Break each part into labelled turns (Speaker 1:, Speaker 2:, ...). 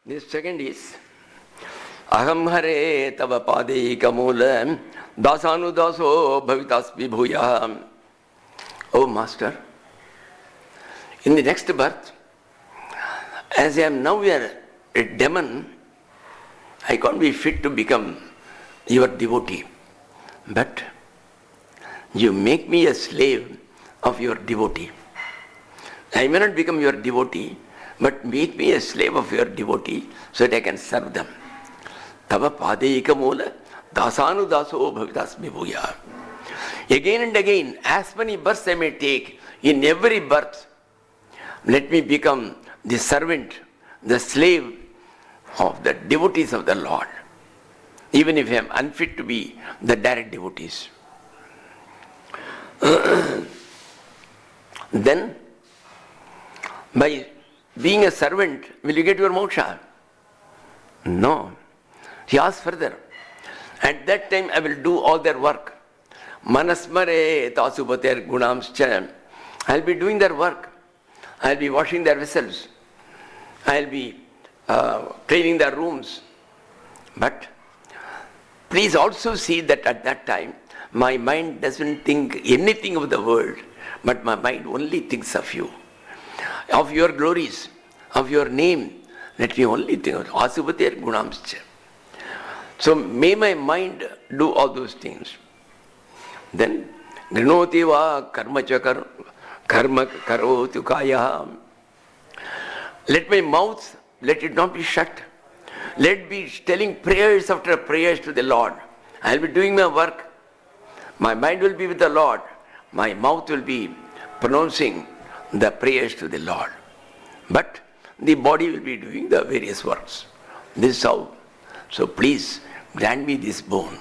Speaker 1: This second is Aham Hare Tava Pade Kamula Dasanu Daso Bhavitasmi Bhuya. Oh Master, in the next birth, as I am now a demon, I can't be fit to become your devotee. But you make me a slave of your devotee. I may not become your devotee, but make me a slave of your devotee so that I can serve them. Tava padeika moola dasanu daso bhavitasmi bhuya. Again and again, as many births I may take, in every birth, let me become the servant, the slave of the devotees of the Lord, even if I am unfit to be the direct devotees. Then, by being a servant, will you get your moksha? No. He asks further. At that time, I will do all their work. Manasmare tasupater gunamscha. I will be doing their work. I will be washing their vessels. I will be cleaning their rooms. But please also see that at that time, my mind doesn't think anything of the world, but my mind only thinks of you, of your glories, of your name. Let me only think of Asupatir Gunamscha. So may my mind do all those things. Then, Grinoti va karmachakar karma karoti kaya. Let my mouth, let it not be shut. Let it be telling prayers after prayers to the Lord. I will be doing my work. My mind will be with the Lord. My mouth will be pronouncing the prayers to the Lord. But the body will be doing the various works. This is how. So please grant me this boon.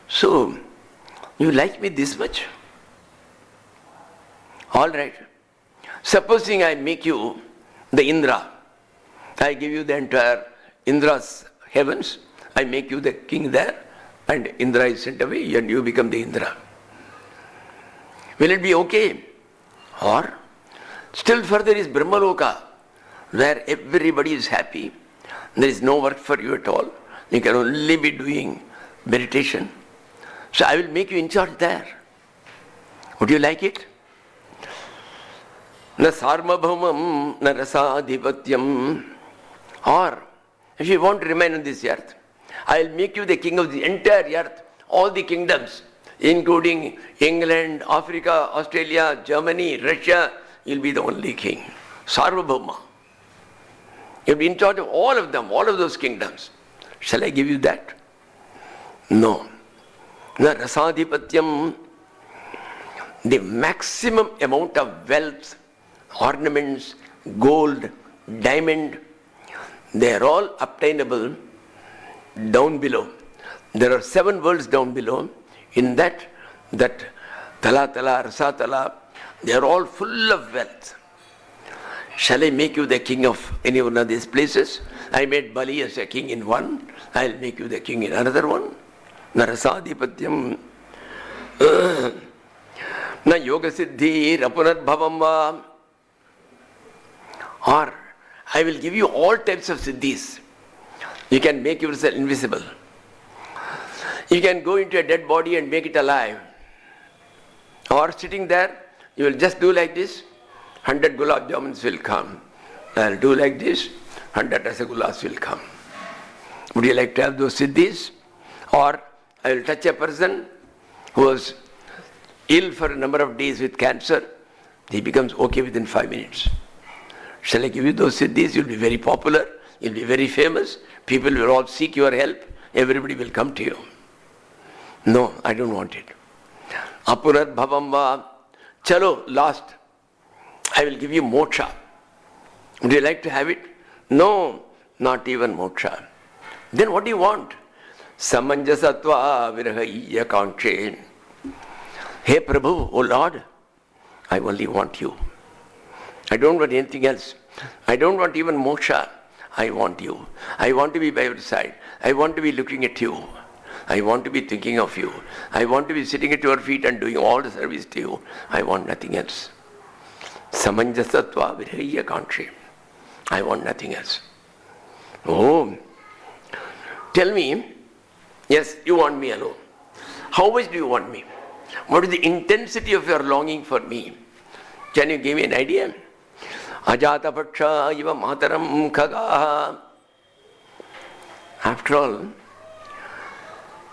Speaker 1: So, you like me this much? All right. Supposing I make you the Indra. I give you the entire Indra's heavens. I make you the king there. And Indra is sent away and you become the Indra. Will it be okay? Or still further is Brahmaloka, where everybody is happy. There is no work for you at all. You can only be doing meditation. So I will make you in charge there. Would you like it? Na sarmabhaumam na rasadhipatyam. Or if you want to remain on this earth, I will make you the king of the entire earth, all the kingdoms, including England, Africa, Australia, Germany, Russia. You will be the only king. Sarvabhauma. You will be in charge of all of them, all of those kingdoms. Shall I give you that? No. Na rasadhipatyam. The maximum amount of wealth, ornaments, gold, diamond, they are all obtainable down below. There are 7 worlds down below. In that tala, rasa tala, they are all full of wealth. Shall I make you the king of any one of these places? I made Bali as a king in one. I will make you the king in another one. Narasadhipatyam. Na yoga siddhi rapunat bhavam va. Or I will give you all types of siddhis. You can make yourself invisible. You can go into a dead body and make it alive. Or sitting there, you will just do like this, 100 gulab jamuns will come. I will do like this, 100 rasagullas will come. Would you like to have those siddhis? Or I will touch a person who was ill for a number of days with cancer. He becomes okay within 5 minutes. Shall I give you those siddhis? You'll be very popular. You'll be very famous. People will all seek your help. Everybody will come to you. No, I don't want it. Apurat bhavam va. Chalo, last. I will give you moksha. Would you like to have it? No, not even moksha. Then what do you want? Samanjasatva virahaiya kanche. Hey Prabhu, O Lord, I only want you. I don't want anything else. I don't want even moksha. I want you. I want to be by your side. I want to be looking at you. I want to be thinking of you. I want to be sitting at your feet and doing all the service to you. I want nothing else. Samanjasatva viraya kanchi. I want nothing else. Oh, tell me, yes, you want me alone. How much do you want me? What is the intensity of your longing for me? Can you give me an idea? Ajata paksha iva mataram khagaha. After all,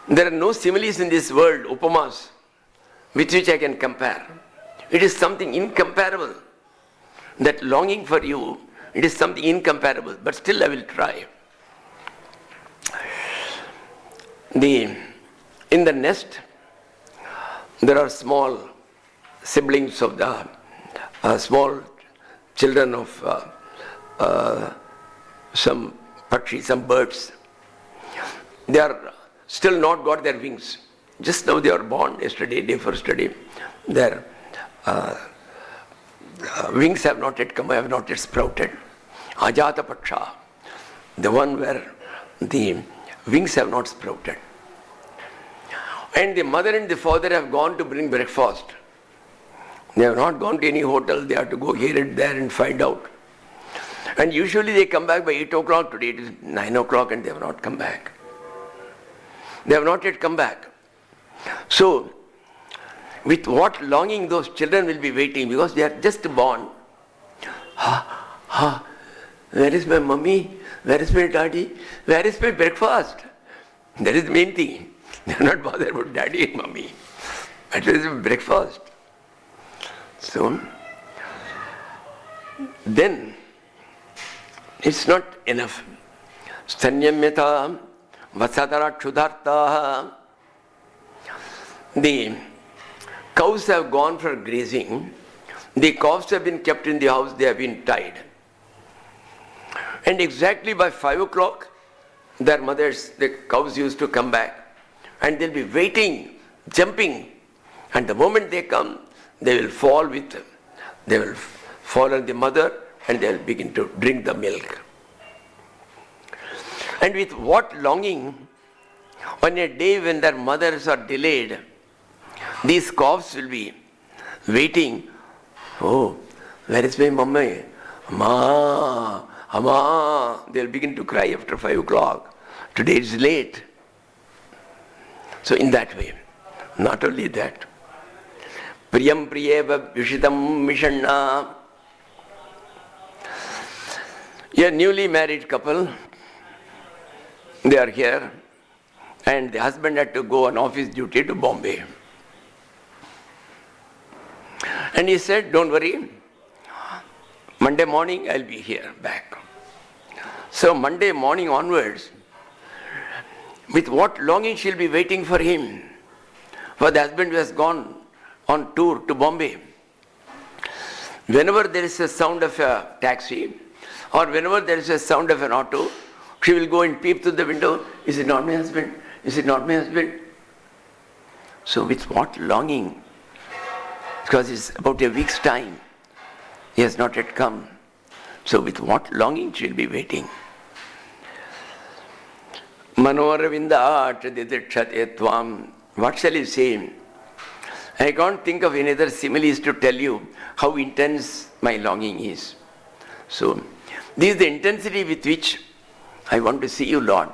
Speaker 1: there are no similes in this world, upamas, with which I can compare. It is something incomparable. That longing for you, it is something incomparable, but still I will try. In the nest, there are small siblings of the small children of some pakshi, some birds. They are still not got their wings. Just now they are born, yesterday, day first day. Their wings have not yet come, have not yet sprouted. Ajata paksha, the one where the wings have not sprouted. And the mother and the father have gone to bring breakfast. They have not gone to any hotel, they have to go here and there and find out. And usually they come back by 8 o'clock, today it is 9 o'clock and they have not come back. They have not yet come back. So, with what longing those children will be waiting, because they are just born. Where is my mummy? Where is my daddy? Where is my breakfast? That is the main thing. They are not bothered about daddy and mummy. But where is my breakfast? So, then, it's not enough. Sanyamyata, Vasatara Kshudartaha. The cows have gone for grazing. The calves have been kept in the house, they have been tied. And exactly by 5 o'clock, their mothers, the cows used to come back. And they'll be waiting, jumping. And the moment they come, they will fall on the mother and they will begin to drink the milk. And with what longing, on a day when their mothers are delayed, these calves will be waiting. Oh, where is my mummy? Amma, Amma. They'll begin to cry after 5 o'clock. Today is late. So in that way, not only that, Priyam Priyeva Vishitam Mishanna. A newly married couple, they are here, and the husband had to go on office duty to Bombay. And he said, don't worry, Monday morning I'll be here back. So Monday morning onwards, with what longing she'll be waiting for him. For the husband has gone on tour to Bombay. Whenever there is a sound of a taxi, or whenever there is a sound of an auto, she will go and peep through the window. Is it not my husband? Is it not my husband? So with what longing? Because it's about a week's time. He has not yet come. So with what longing she will be waiting? Manoravinda didikshate tvam. What shall I say? I can't think of any other similes to tell you how intense my longing is. So, this is the intensity with which I want to see you, Lord.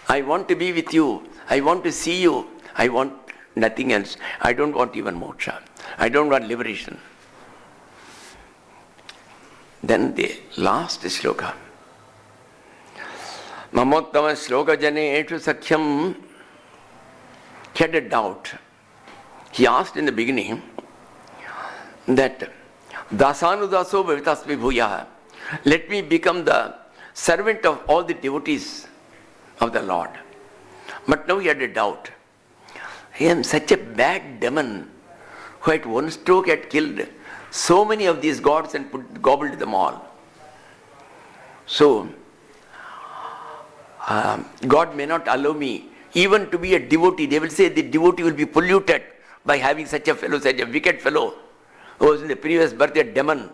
Speaker 1: I want to be with you. I want to see you. I want nothing else. I don't want even moksha. I don't want liberation. Then the last sloka. Mamottama sloka jane etru sakhyam. He had a doubt. He asked in the beginning that Dasanudaso bhavitasmi bhuyaha. Let me become the servant of all the devotees of the Lord. But now he had a doubt. I am such a bad demon who at one stroke had killed so many of these gods and gobbled them all. So, God may not allow me even to be a devotee. They will say the devotee will be polluted by having such a fellow, such a wicked fellow who was in the previous birth a demon.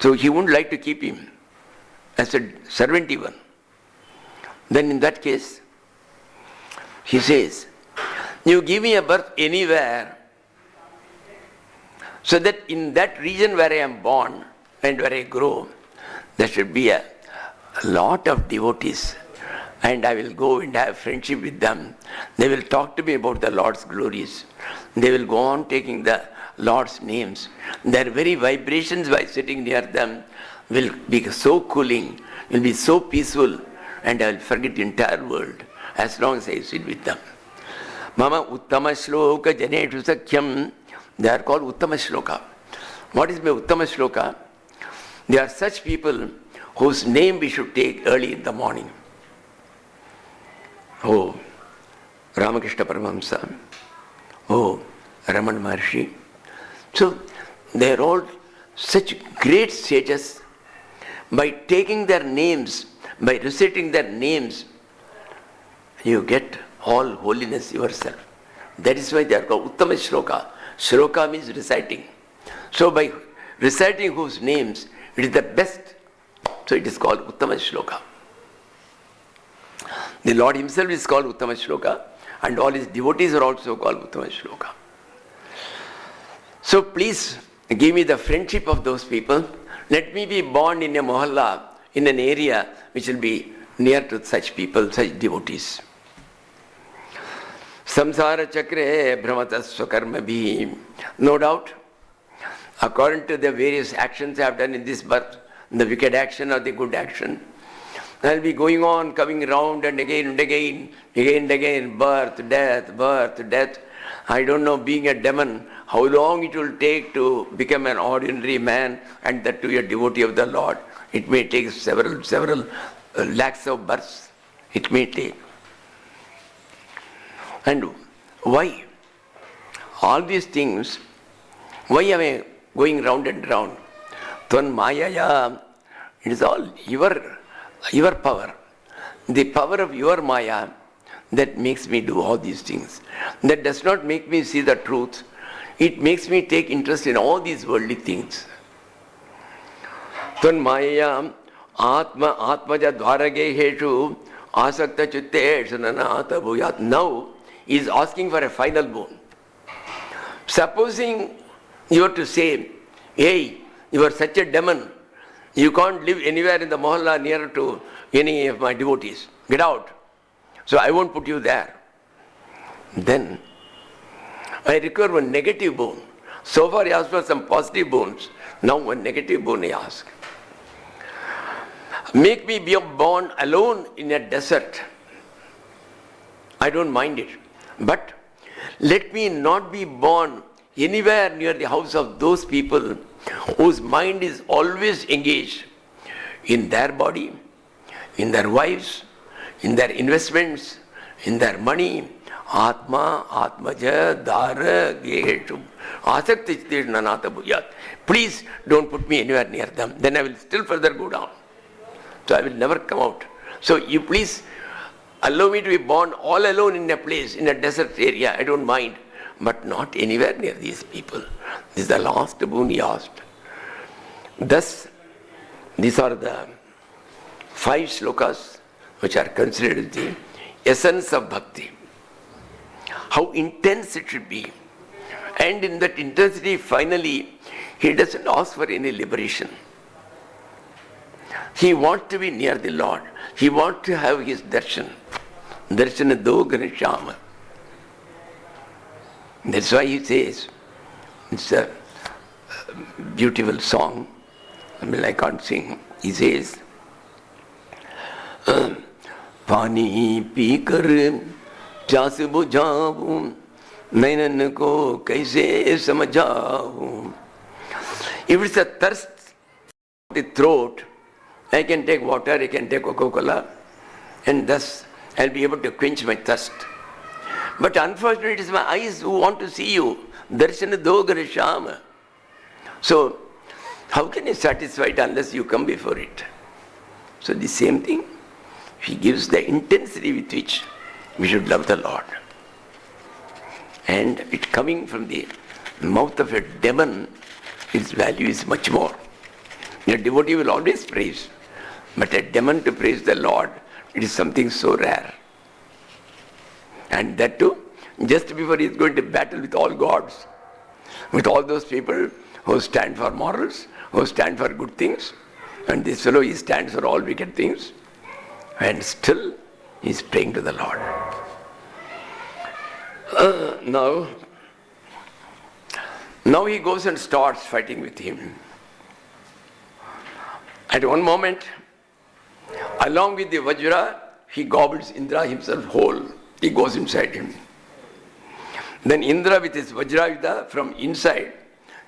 Speaker 1: So he wouldn't like to keep him as a servant even. Then in that case, he says, you give me a birth anywhere, So that in that region where I am born and where I grow, there should be a lot of devotees. And I will go and have friendship with them. They will talk to me about the Lord's glories. They will go on taking the Lord's names. Their very vibrations by sitting near them will be so cooling, will be so peaceful, and I will forget the entire world as long as I sit with them. Mama Uttama Shloka Janeshu Sakhyam. They are called Uttama Shloka. What is my Uttama Shloka? They are such people whose name we should take early in the morning. Oh, Ramakrishna Paramahamsa. Oh, Rakhal Maharaj. So, they are all such great sages. By taking their names, by reciting their names, you get all holiness yourself. That is why they are called Uttama Shloka. Shloka means reciting. So by reciting whose names, it is the best. So it is called Uttama Shloka. The Lord himself is called Uttama Shloka, and all his devotees are also called Uttama Shloka. So please give me the friendship of those people. Let me be born in a mohalla, in an area which will be near to such people, such devotees. Samsara chakre brahmata swakarma bhi. No doubt, according to the various actions I have done in this birth, the wicked action or the good action, I will be going on, coming round and again and again, birth, death. I don't know, being a demon, how long it will take to become an ordinary man, and that to be a devotee of the Lord. It may take several lakhs of births. It may take. And why? All these things, why am I going round and round? Tvan Mayaya, it is all your power. The power of your Maya that makes me do all these things. That does not make me see the truth. It makes me take interest in all these worldly things. Tvan Mayaya Atmaja Dvarage Heshu Asakta Chitte Shananata Bhuyat. Now, he is asking for a final boon. Supposing you were to say, hey, you are such a demon, you can't live anywhere in the mohalla near to any of my devotees. Get out. So I won't put you there. Then I require one negative boon. So far he asked for some positive boons. Now one negative boon he asks. Make me be born alone in a desert. I don't mind it. But let me not be born anywhere near the house of those people whose mind is always engaged in their body, in their wives, in their investments, in their money. Atma, Atmaja, Dara, Geshu, Asakti Nanata Bhuyat. Please don't put me anywhere near them. Then I will still further go down. So I will never come out. So you please allow me to be born all alone in a place, in a desert area. I don't mind. But not anywhere near these people. This is the last boon he asked. Thus, these are the 5 shlokas which are considered the essence of bhakti. How intense it should be. And in that intensity, finally, he doesn't ask for any liberation. He wants to be near the Lord. He wants to have his darshan. Darshana do ganeshama. That's why he says, it's a beautiful song. I can't sing. He says, Pani pikar प्यास बुझाऊं नैनन को कैसे समझाऊं. If it's a thirst of the throat, I can take water, I can take Coca-Cola, and thus I'll be able to quench my thirst. But unfortunately, it is my eyes who want to see you. Darshana dogara shama. So, how can you satisfy it unless you come before it? So the same thing, he gives the intensity with which we should love the Lord. And it coming from the mouth of a demon, its value is much more. A devotee will always praise, but a demon to praise the Lord, it is something so rare. And that too, just before he is going to battle with all gods. with all those people who stand for morals, who stand for good things. And this fellow, he stands for all wicked things. And still, he is praying to the Lord. Now he goes and starts fighting with him. At one moment, along with the Vajra, he gobbles Indra himself whole. He goes inside him. Then Indra with his Vajrayuda from inside,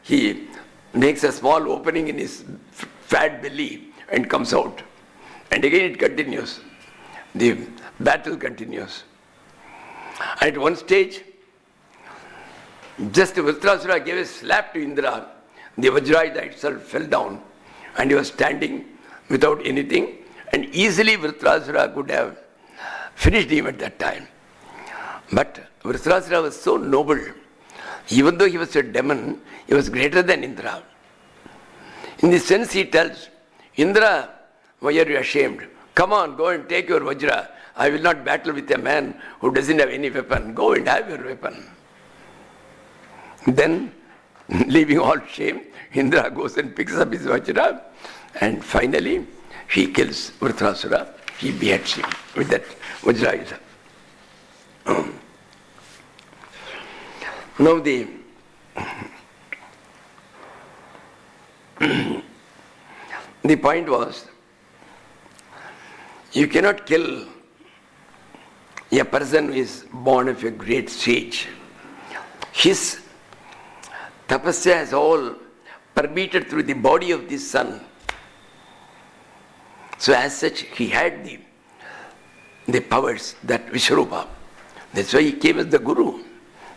Speaker 1: he makes a small opening in his fat belly and comes out. And again it continues. The battle continues. At one stage, just Vrittasura gave a slap to Indra. The Vajrayuda itself fell down and he was standing without anything. And easily Vrittasura could have finished him at that time. But Vrittasura was so noble. Even though he was a demon, he was greater than Indra. In this sense he tells, Indra, why are you ashamed? Come on, go and take your Vajra. I will not battle with a man who doesn't have any weapon. Go and have your weapon. Then, leaving all shame, Indra goes and picks up his Vajra, and finally he kills Vrittasura. He beheads him with that Vajrayuda. Now the point was, you cannot kill a person who is born of a great sage. His tapasya is all permeated through the body of the sun. So as such, he had the powers, that Vishwarupa. That's why he came as the Guru.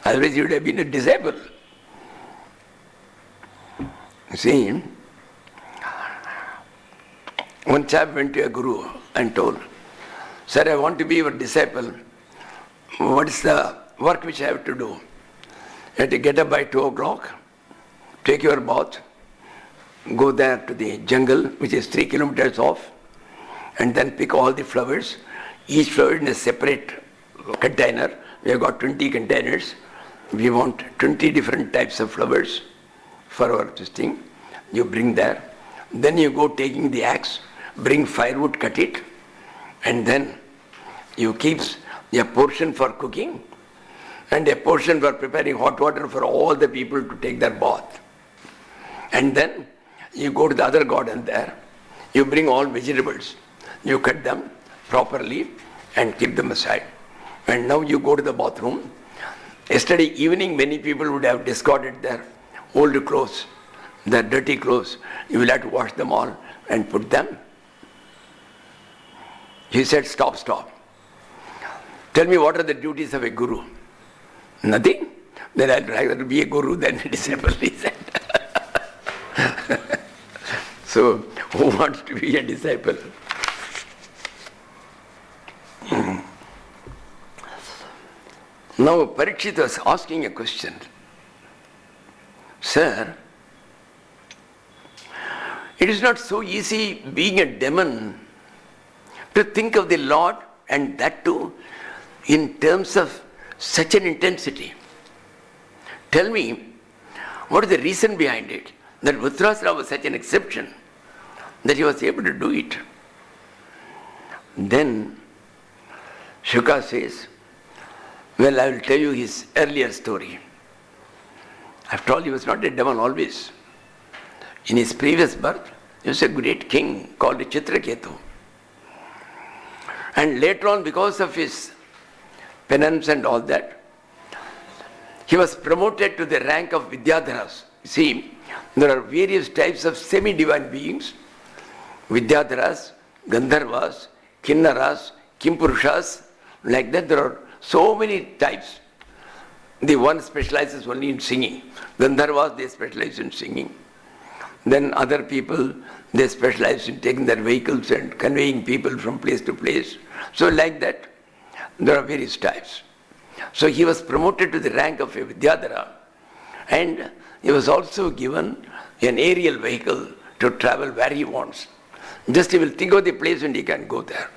Speaker 1: Otherwise he would have been a disciple. You see, one chap went to a Guru and told, Sir, I want to be your disciple. What is the work which I have to do? You have to get up by 2 o'clock, take your bath, go there to the jungle, which is 3 kilometers off, and then pick all the flowers, each flower in a separate container. We have got 20 containers. We want 20 different types of flowers for our thing. You bring there. Then you go taking the axe, bring firewood, cut it, and then you keep a portion for cooking and a portion for preparing hot water for all the people to take their bath. And then you go to the other garden there. You bring all vegetables. You cut them properly and keep them aside. And now you go to the bathroom. Yesterday evening, many people would have discarded their old clothes, their dirty clothes. You will have to wash them all and put them. He said, stop. Tell me, what are the duties of a guru? Nothing? Then I'd rather be a guru than a disciple, he said. So, who wants to be a disciple? Now Parikshit was asking a question. Sir, it is not so easy being a demon to think of the Lord, and that too in terms of such an intensity. Tell me, what is the reason behind it? That Vrittasura was such an exception that he was able to do it. Then Shuka says, well, I will tell you his earlier story. After all, he was not a demon always. In his previous birth, he was a great king called Chitraketu. And later on, because of his penance and all that, he was promoted to the rank of Vidyadharas. See, there are various types of semi-divine beings. Vidyadharas, Gandharvas, Kinnaras, Kimpurushas, like that there are so many types. The one specializes only in singing. Gandharvas, they specialize in singing. Then other people, they specialize in taking their vehicles and conveying people from place to place. So like that, there are various types. So he was promoted to the rank of a Vidyadhara, and he was also given an aerial vehicle to travel where he wants. Just he will think of the place and he can go there.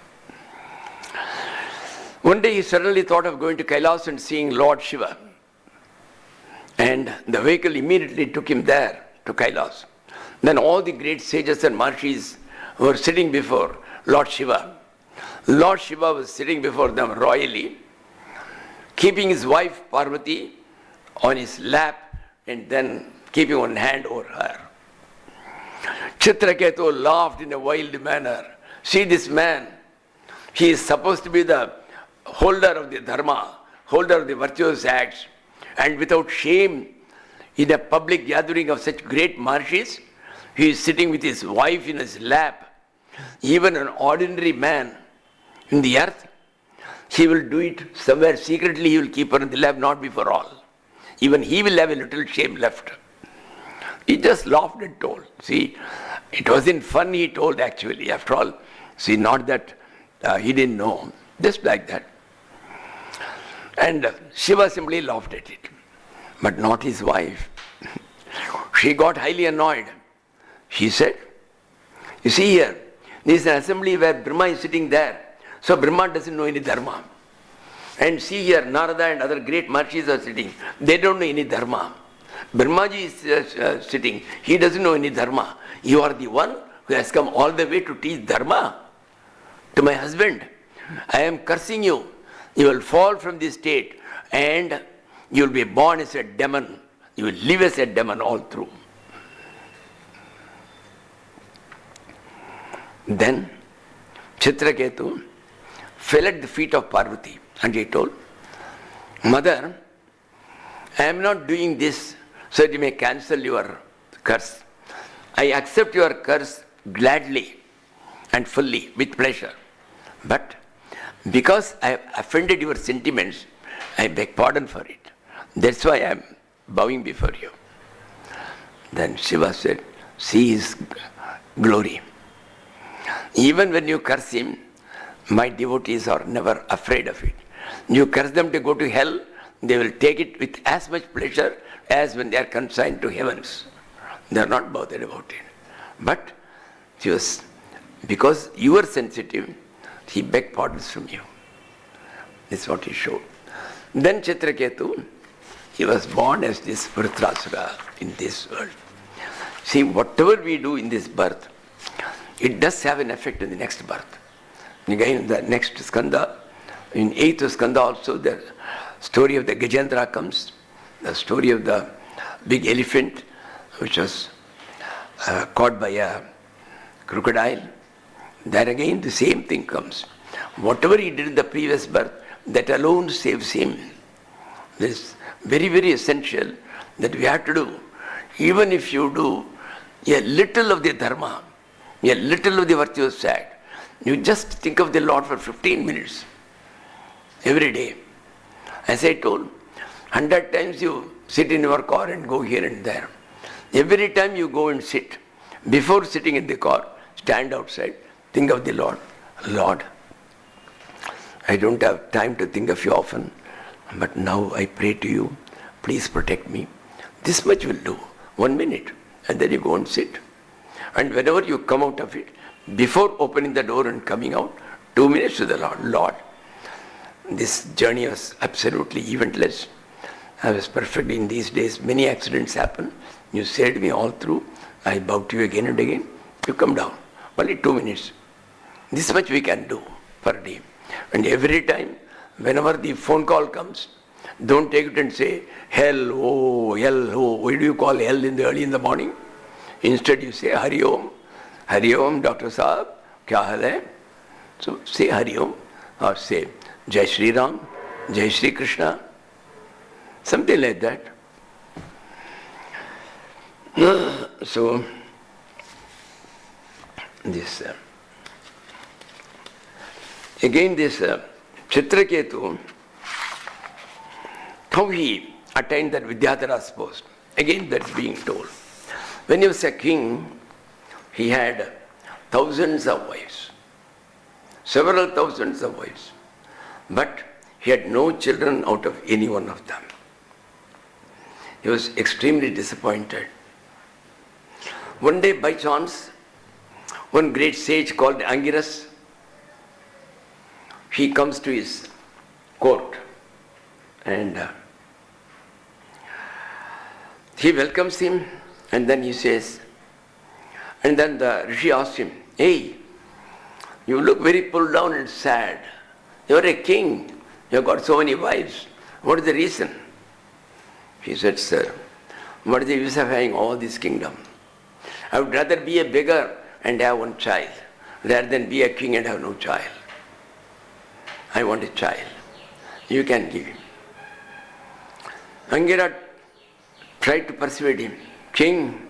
Speaker 1: One day he suddenly thought of going to Kailas and seeing Lord Shiva. And the vehicle immediately took him there to Kailas. Then all the great sages and Mahārishis were sitting before Lord Shiva. Lord Shiva was sitting before them royally, keeping his wife Parvati on his lap and then keeping one hand over her. Chitraketu laughed in a wild manner. See this man, he is supposed to be the holder of the Dharma, holder of the virtuous acts, and without shame, in a public gathering of such great Mahārishis, he is sitting with his wife in his lap. Even an ordinary man in the earth, he will do it somewhere secretly, he will keep her in the lap, not before all. Even he will have a little shame left. He just laughed and told. See, it wasn't fun, he told actually. After all, see, not that he didn't know, just like that. And Shiva simply laughed at it, but not his wife. She got highly annoyed. She said, you see here, this is an assembly where Brahma is sitting there. So Brahma doesn't know any Dharma. And see here, Narada and other great Mahārishis are sitting. They don't know any Dharma. Brahmaji is sitting. He doesn't know any Dharma. You are the one who has come all the way to teach Dharma to my husband. I am cursing you. You will fall from this state and you will be born as a demon. You will live as a demon all through. Then Chitraketu fell at the feet of Parvati and he told, Mother, I am not doing this so that you may cancel your curse. I accept your curse gladly and fully, with pleasure. But because I have offended your sentiments, I beg pardon for it. That's why I am bowing before you. Then Shiva said, see his glory. Even when you curse him, my devotees are never afraid of it. You curse them to go to hell, they will take it with as much pleasure as when they are consigned to heavens. They are not bothered about it. But because you were sensitive, he begged pardons from you. This is what he showed. Then Chitraketu, he was born as this Vrittasura in this world. See, whatever we do in this birth, it does have an effect in the next birth. Again, in the next skanda, in 8th skanda also, the story of the Gajendra comes, the story of the big elephant which was caught by a crocodile. There again the same thing comes. Whatever he did in the previous birth, that alone saves him. This is very, very essential that we have to do. Even if you do a little of the Dharma, a little of the virtuous act, you just think of the Lord for 15 minutes every day. As I told, 100 times you sit in your car and go here and there. Every time you go and sit, before sitting in the car, stand outside, think of the Lord. Lord, I don't have time to think of you often, but now I pray to you, please protect me. This much will do, 1 minute, and then you go and sit. And whenever you come out of it, before opening the door and coming out, 2 minutes to the Lord. Lord, this journey was absolutely eventless. I was perfect in these days. Many accidents happen. You saved me all through. I bow to you again and again. You come down. Only 2 minutes. This much we can do per day. And every time, whenever the phone call comes, don't take it and say, hell, oh, hell, oh. Why do you call hell early in the morning? Instead you say, Hari Om. Hari Om, Dr. Saab, kya hal hai? So say Hari Om or say Jai Sri Ram, Jai Sri Krishna. Something like that. So, this, again this Chitraketu, how he attained that Vidyadhara's post. Again that's being told. When he was a king, he had thousands of wives, several thousands of wives, but he had no children out of any one of them. He was extremely disappointed. One day, by chance, one great sage called Angiras, he comes to his court and He welcomes him and then he says, and then the Rishi asked him, hey, you look very pulled down and sad. You are a king. You have got so many wives. What is the reason? He said, sir, what is the use of having all this kingdom? I would rather be a beggar and have one child rather than be a king and have no child. I want a child. You can give him. Angira tried to persuade him. King,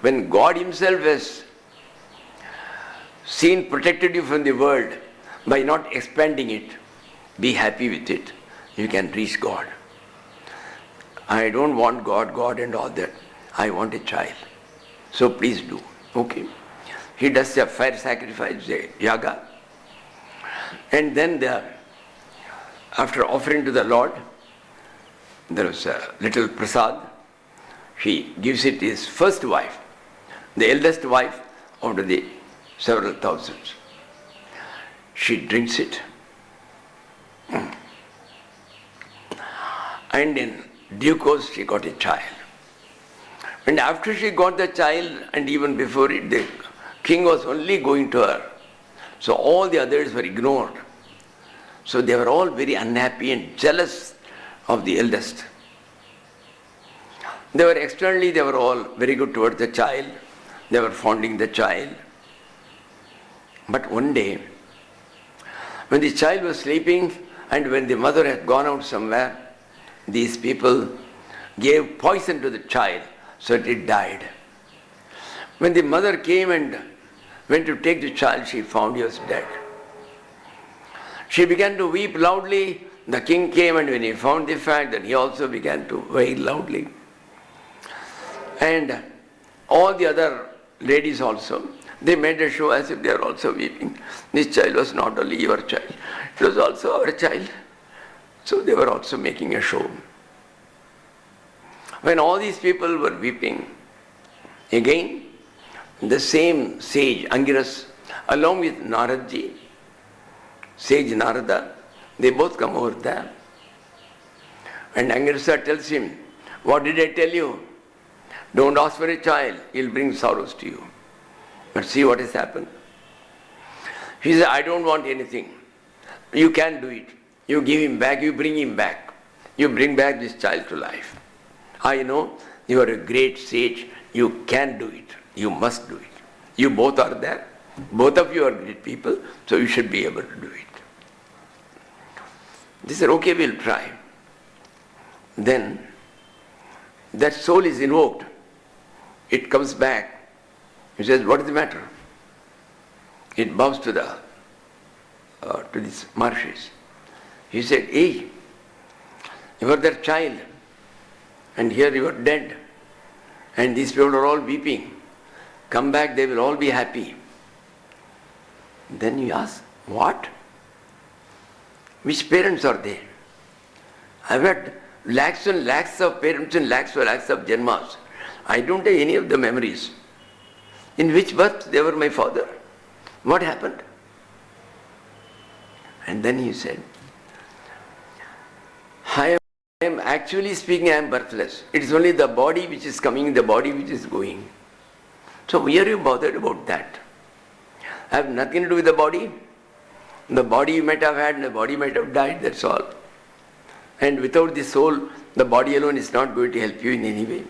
Speaker 1: when God himself has protected you from the world by not expanding it, be happy with it. You can reach God. I don't want God and all that. I want a child. So please do. Okay. He does a fire sacrifice, a yaga. And then after offering to the Lord, there was a little prasad. He gives it to his first wife, the eldest wife out of the several thousands. She drinks it. And in due course, she got a child. And after she got the child, and even before it, the king was only going to her. So all the others were ignored. So they were all very unhappy and jealous of the eldest. They were all very good towards the child. They were fondling the child. But one day, when the child was sleeping and when the mother had gone out somewhere, these people gave poison to the child so that it died. When the mother came and went to take the child, she found he was dead. She began to weep loudly. The king came, and when he found the fact, then he also began to wail loudly. And all the other ladies also, they made a show as if they are also weeping. This child was not only your child, it was also our child. So they were also making a show. When all these people were weeping, again, the same sage, Angiras, along with Naradji, sage Narada, they both come over there. And Angirasa tells him, what did I tell you? Don't ask for a child, he'll bring sorrows to you. But see what has happened. He said, I don't want anything. You can do it. You give him back, you bring him back. You bring back this child to life. I know you are a great sage. You can do it. You must do it. You both are there. Both of you are great people, so you should be able to do it. They said, okay, we'll try. Then that soul is invoked. It comes back. He says, what is the matter? It bows to these marshes. He said, hey, you are their child, and here you are dead, and these people are all weeping. Come back, they will all be happy. Then you ask, what? Which parents are they? I've had lakhs and lakhs of parents and lakhs of janmas. I don't have any of the memories. In which birth they were my father? What happened? And then he said, I am actually speaking, I am birthless. It is only the body which is coming, the body which is going. So why are you bothered about that? I have nothing to do with the body. The body you might have had and the body might have died, that's all. And without the soul, the body alone is not going to help you in any way.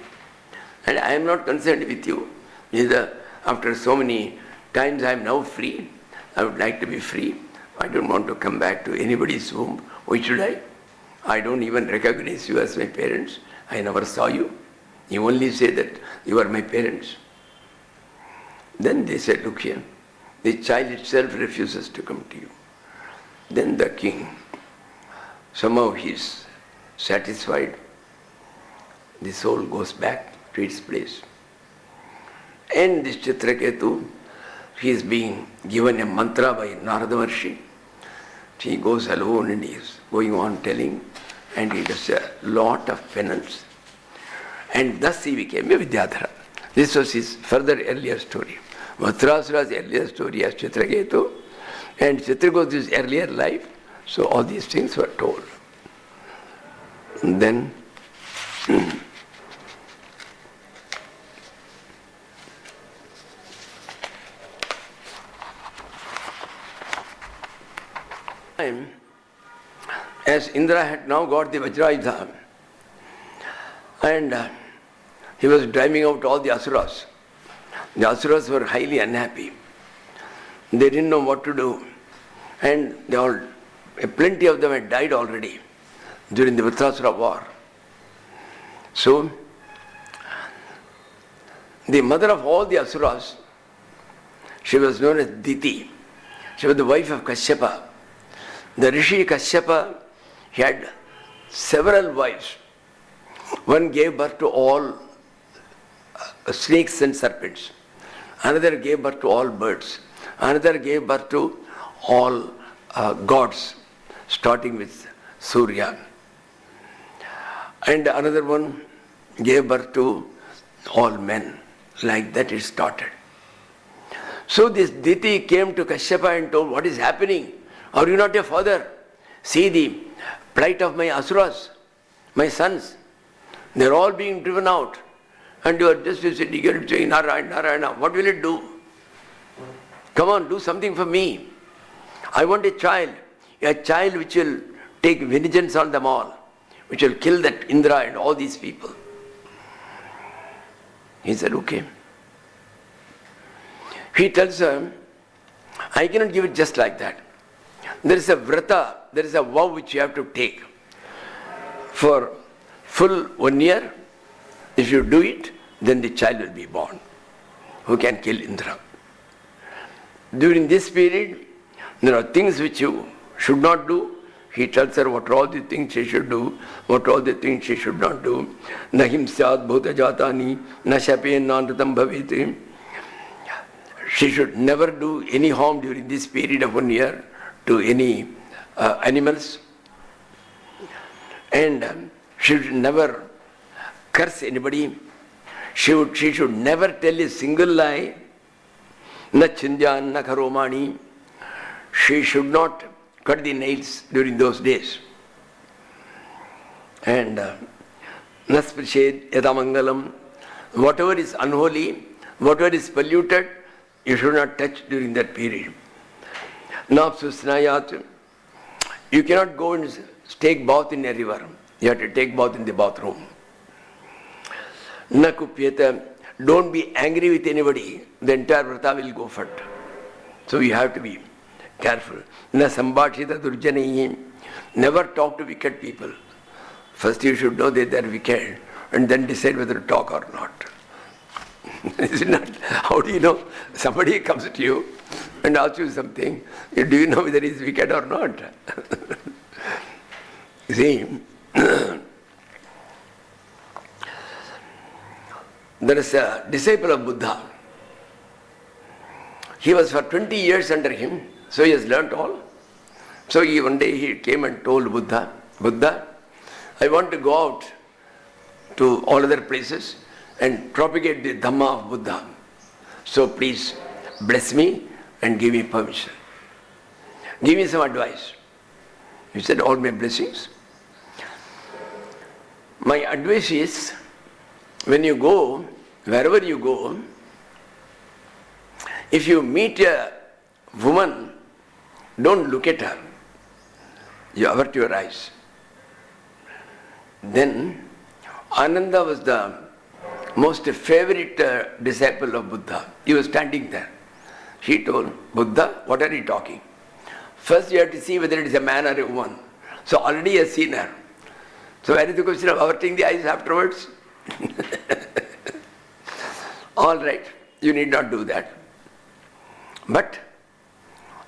Speaker 1: And I am not concerned with you. After so many times I am now free. I would like to be free. I don't want to come back to anybody's womb. Why should I? I don't even recognize you as my parents. I never saw you. You only say that you are my parents. Then they said, look here, the child itself refuses to come to you. Then the king, somehow he is satisfied. The soul goes back to its place. And this Chitraketu, he is being given a mantra by Narada Maharshi. He goes alone and he is going on telling, and he does a lot of penance. And thus he became a Vidyadhara. This was his further earlier story. Vrittasura's earlier story as Chitraketu, and Chitraketu's earlier life. So all these things were told. And then As Indra had now got the Vajrayudha and he was driving out all the Asuras. The Asuras were highly unhappy. They didn't know what to do. And plenty of them had died already during the Vrittasura war. So, the mother of all the Asuras, she was known as Diti. She was the wife of Kashyapa. The Rishi Kashyapa, he had several wives. One gave birth to all snakes and serpents. Another gave birth to all birds. Another gave birth to all gods, starting with Surya. And another one gave birth to all men. Like that it started. So this Diti came to Kashyapa and told, what is happening? Are you not a father? See the plight of my Asuras, my sons. They are all being driven out. And you are just sitting here saying, Narayana, Narayana. What will it do? Come on, do something for me. I want a child which will take vengeance on them all, which will kill that Indra and all these people. He said, okay. He tells her, I cannot give it just like that. There is a vrata, there is a vow which you have to take. For full 1 year, if you do it, then the child will be born, who can kill Indra. During this period, there are things which you should not do. He tells her what are all the things she should do, what are all the things she should not do. Na himsyat bhuta jatani, na shapen nanratam bhaviti. She should never do any harm during this period of 1 year to any animals. And she should never curse anybody. She should never tell a single lie. Na chindyan, na karomani. She should not cut the nails during those days. And nasprished yadamangalam. Whatever is unholy, whatever is polluted, you should not touch during that period. Napsusnayat. You cannot go and take bath in a river. You have to take bath in the bathroom. Nakupyata. Don't be angry with anybody. The entire vrata will go fat. So you have to be careful. Na sambhashita durjanayim. Never talk to wicked people. First you should know that they are wicked and then decide whether to talk or not. Is it not? How do you know? Somebody comes to you and asks you something. Do you know whether he is wicked or not? You see, there is a disciple of Buddha. He was for 20 years under him, so he has learnt all. So one day he came and told Buddha, Buddha, I want to go out to all other places and propagate the Dhamma of Buddha. So please bless me and give me permission. Give me some advice. He said, all my blessings. My advice is, when you go, wherever you go, if you meet a woman, don't look at her. You avert your eyes. Then, Ananda was the most favorite disciple of Buddha. He was standing there. He told, Buddha, what are you talking? First you have to see whether it is a man or a woman. So already he has seen her. So where is the question of averting the eyes afterwards? All right, you need not do that. But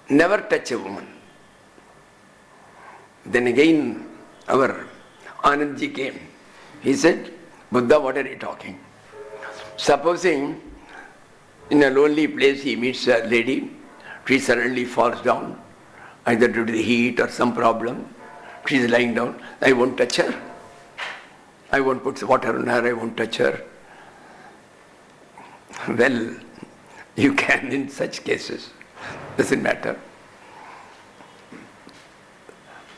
Speaker 1: never touch a woman. Then again our Anandji came. He said, Buddha, what are you talking? Supposing in a lonely place he meets a lady, she suddenly falls down, either due to the heat or some problem. She is lying down. I won't touch her. I won't put water on her. I won't touch her. Well, you can in such cases. Doesn't matter.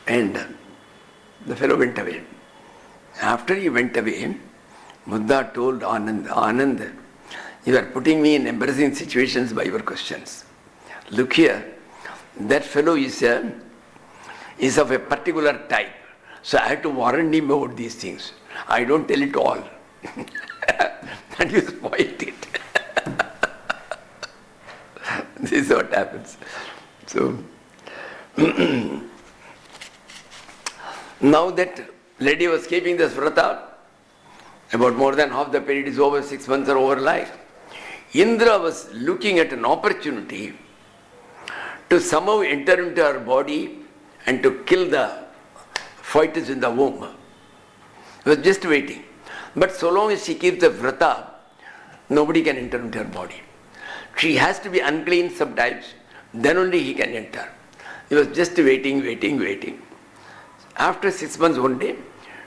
Speaker 1: And the fellow went away. After he went away, Buddha told Anand, you are putting me in embarrassing situations by your questions. Look here, that fellow is of a particular type. So I have to warn him about these things. I don't tell it all. And you spoiled it. This is what happens. So, now that lady was keeping this vrata, about more than half the period is over, 6 months are over life. Indra was looking at an opportunity to somehow enter into her body and to kill the fetus in the womb. He was just waiting. But so long as she keeps the vrata, nobody can enter into her body. She has to be unclean sometimes, then only he can enter. He was just waiting. After 6 months one day,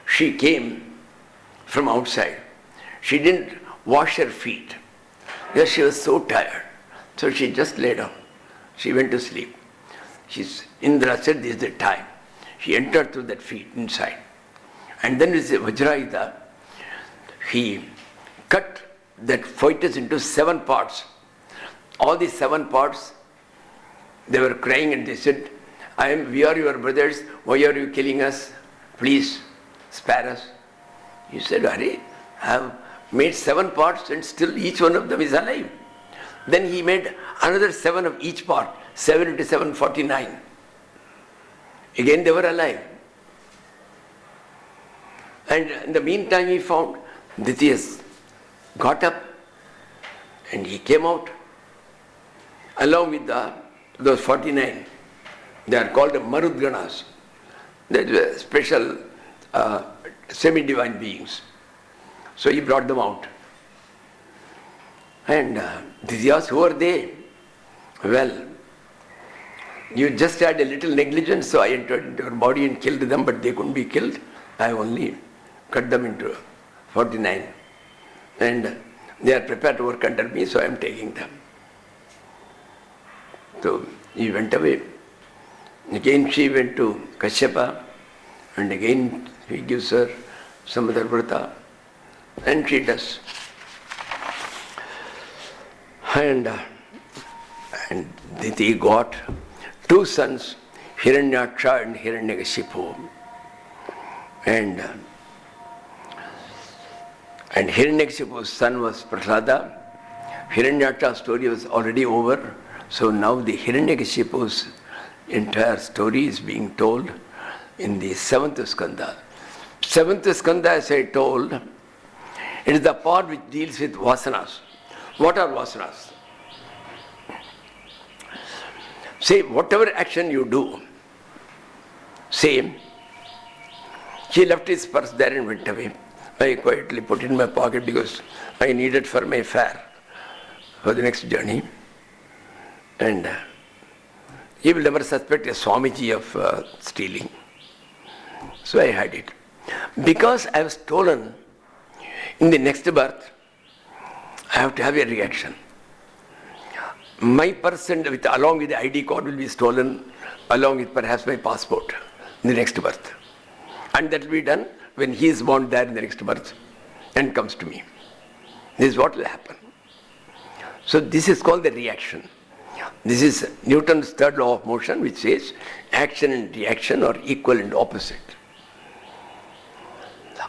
Speaker 1: she came from outside. She didn't wash her feet because she was so tired. So she just lay down. She went to sleep. Indra said, this is the time. She entered through that feet inside. And then with the Vajrayuda, he cut that fetus into 7 parts. All these 7 parts, they were crying and they said, we are your brothers, why are you killing us? Please spare us. He said, Hari, I have made 7 parts and still each one of them is alive. Then he made another 7 of each part, 7 into 7, 49. Again they were alive. And in the meantime he found Ditya's got up and he came out along with those 49. They are called Marudganas. They are special semi-divine beings. So he brought them out. And Ditya asked, who are they? Well, you just had a little negligence, so I entered into your body and killed them, but they couldn't be killed. I only cut them into 49. And they are prepared to work under me, so I am taking them. So he went away. Again she went to Kashyapa, and again he gives her some other vrata, and she does. And Diti got 2 sons, Hiranyaksha and Hiranyakashipu. And Hiranyakashipu's son was Prahlada. Hiranyaksha's story was already over. So now the Hiranyakashipu's entire story is being told in the 7th skanda. 7th skanda, as I told, it is the part which deals with vasanas. What are vasanas? Say, whatever action you do, say, he left his purse there and went away. I quietly put it in my pocket because I need it for my fare for the next journey. And he will never suspect a Swamiji of stealing. So I had it. Because I have stolen, in the next birth, I have to have a reaction. My purse along with the ID card will be stolen, along with perhaps my passport, in the next birth. And that will be done when he is born there in the next birth and comes to me. This is what will happen. So this is called the reaction. This is Newton's 3rd law of motion, which says action and reaction are equal and opposite.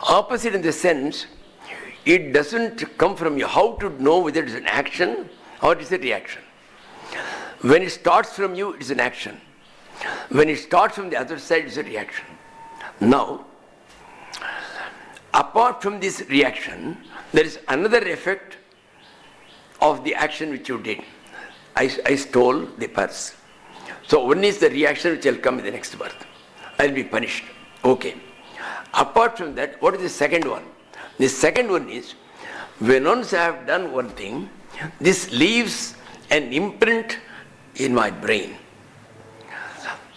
Speaker 1: Opposite in the sense, it doesn't come from you. How to know whether it is an action or it is a reaction? When it starts from you, it is an action. When it starts from the other side, it is a reaction. Now, apart from this reaction, there is another effect of the action which you did. I stole the purse. So one is the reaction which will come in the next birth. I will be punished. Okay. Apart from that, what is the second one? The second one is, when once I have done one thing, this leaves an imprint in my brain.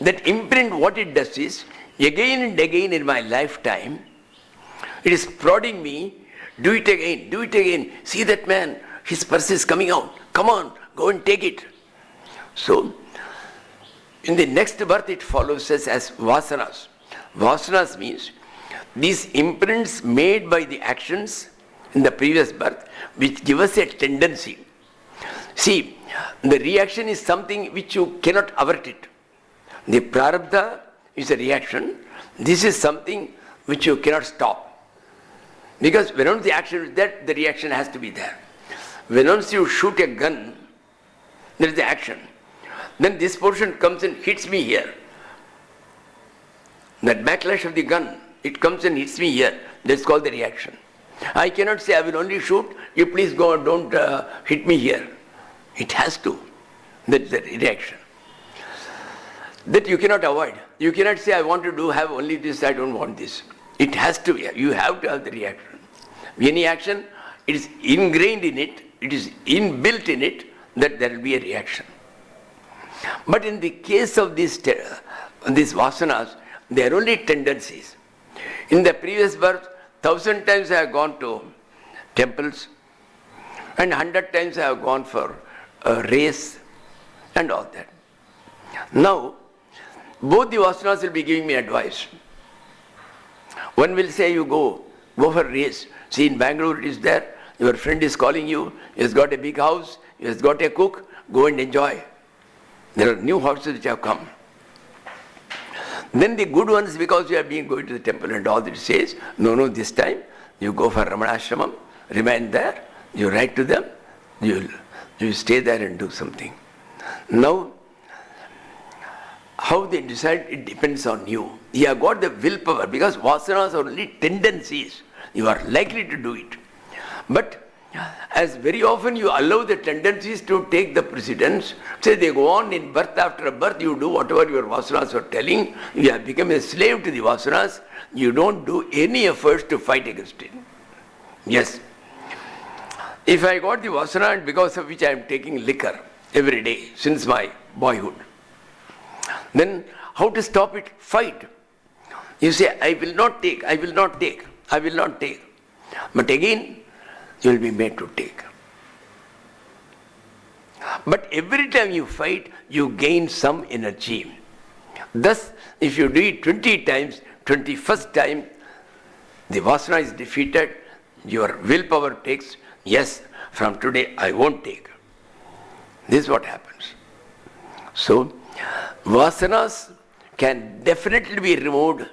Speaker 1: That imprint, what it does is, again and again in my lifetime, it is prodding me, do it again, do it again. See that man, his purse is coming out. Come on, go and take it. So, in the next birth it follows us as vasanas. Vasanas means these imprints made by the actions in the previous birth, which give us a tendency. See, the reaction is something which you cannot avert it. The prarabdha is a reaction. This is something which you cannot stop. Because when the action is there, the reaction has to be there. When once you shoot a gun, there is the action. Then this portion comes and hits me here. That backlash of the gun, it comes and hits me here. That's called the reaction. I cannot say I will only shoot, you please go, don't hit me here. It has to. That's the reaction. That you cannot avoid. You cannot say I want to have only this, I don't want this. It has to be. You have to have the reaction. Any action, it is ingrained in it, it is inbuilt in it, that there will be a reaction. But in the case of these vasanas, they are only tendencies. In the previous birth, 1,000 times I have gone to temples, and 100 times I have gone for a race, and all that. Now, both the vasanas will be giving me advice. One will say, you go for a race. See, in Bangalore it is there, your friend is calling you, he has got a big house, he has got a cook, go and enjoy. There are new houses which have come. Then the good ones, because you have been going to the temple and all that, says, no, this time you go for Ramanashramam, remain there, you write to them, you stay there and do something. Now, how they decide, it depends on you. You have got the willpower, because vasanas are only tendencies. You are likely to do it. But as very often you allow the tendencies to take the precedence, say they go on in birth after birth, you do whatever your vasanas are telling, you have become a slave to the vasanas, you don't do any efforts to fight against it. Yes. If I got the vasana and because of which I am taking liquor every day since my boyhood, then how to stop it? Fight. You say, I will not take, I will not take, I will not take. But again, you will be made to take. But every time you fight, you gain some energy. Thus, if you do it 20 times, 21st time, the vasana is defeated, your willpower takes, yes, from today I won't take. This is what happens. So, vasanas can definitely be removed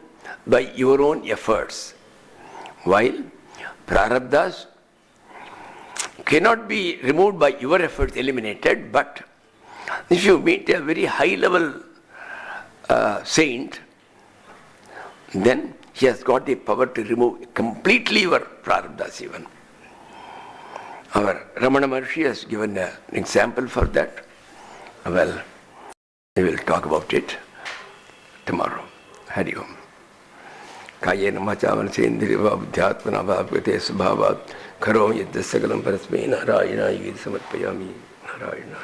Speaker 1: by your own efforts, while prarabdhas cannot be removed by your efforts, eliminated. But if you meet a very high level saint, then he has got the power to remove completely your prarabdhas even. Our Ramana Maharshi has given an example for that. Well, we will talk about it tomorrow. Hari Om. Kayena machavan sendriva buddhyatmana bhavgate subhavat karo yadda sagalam parasme narayana yid samarpayami narayana.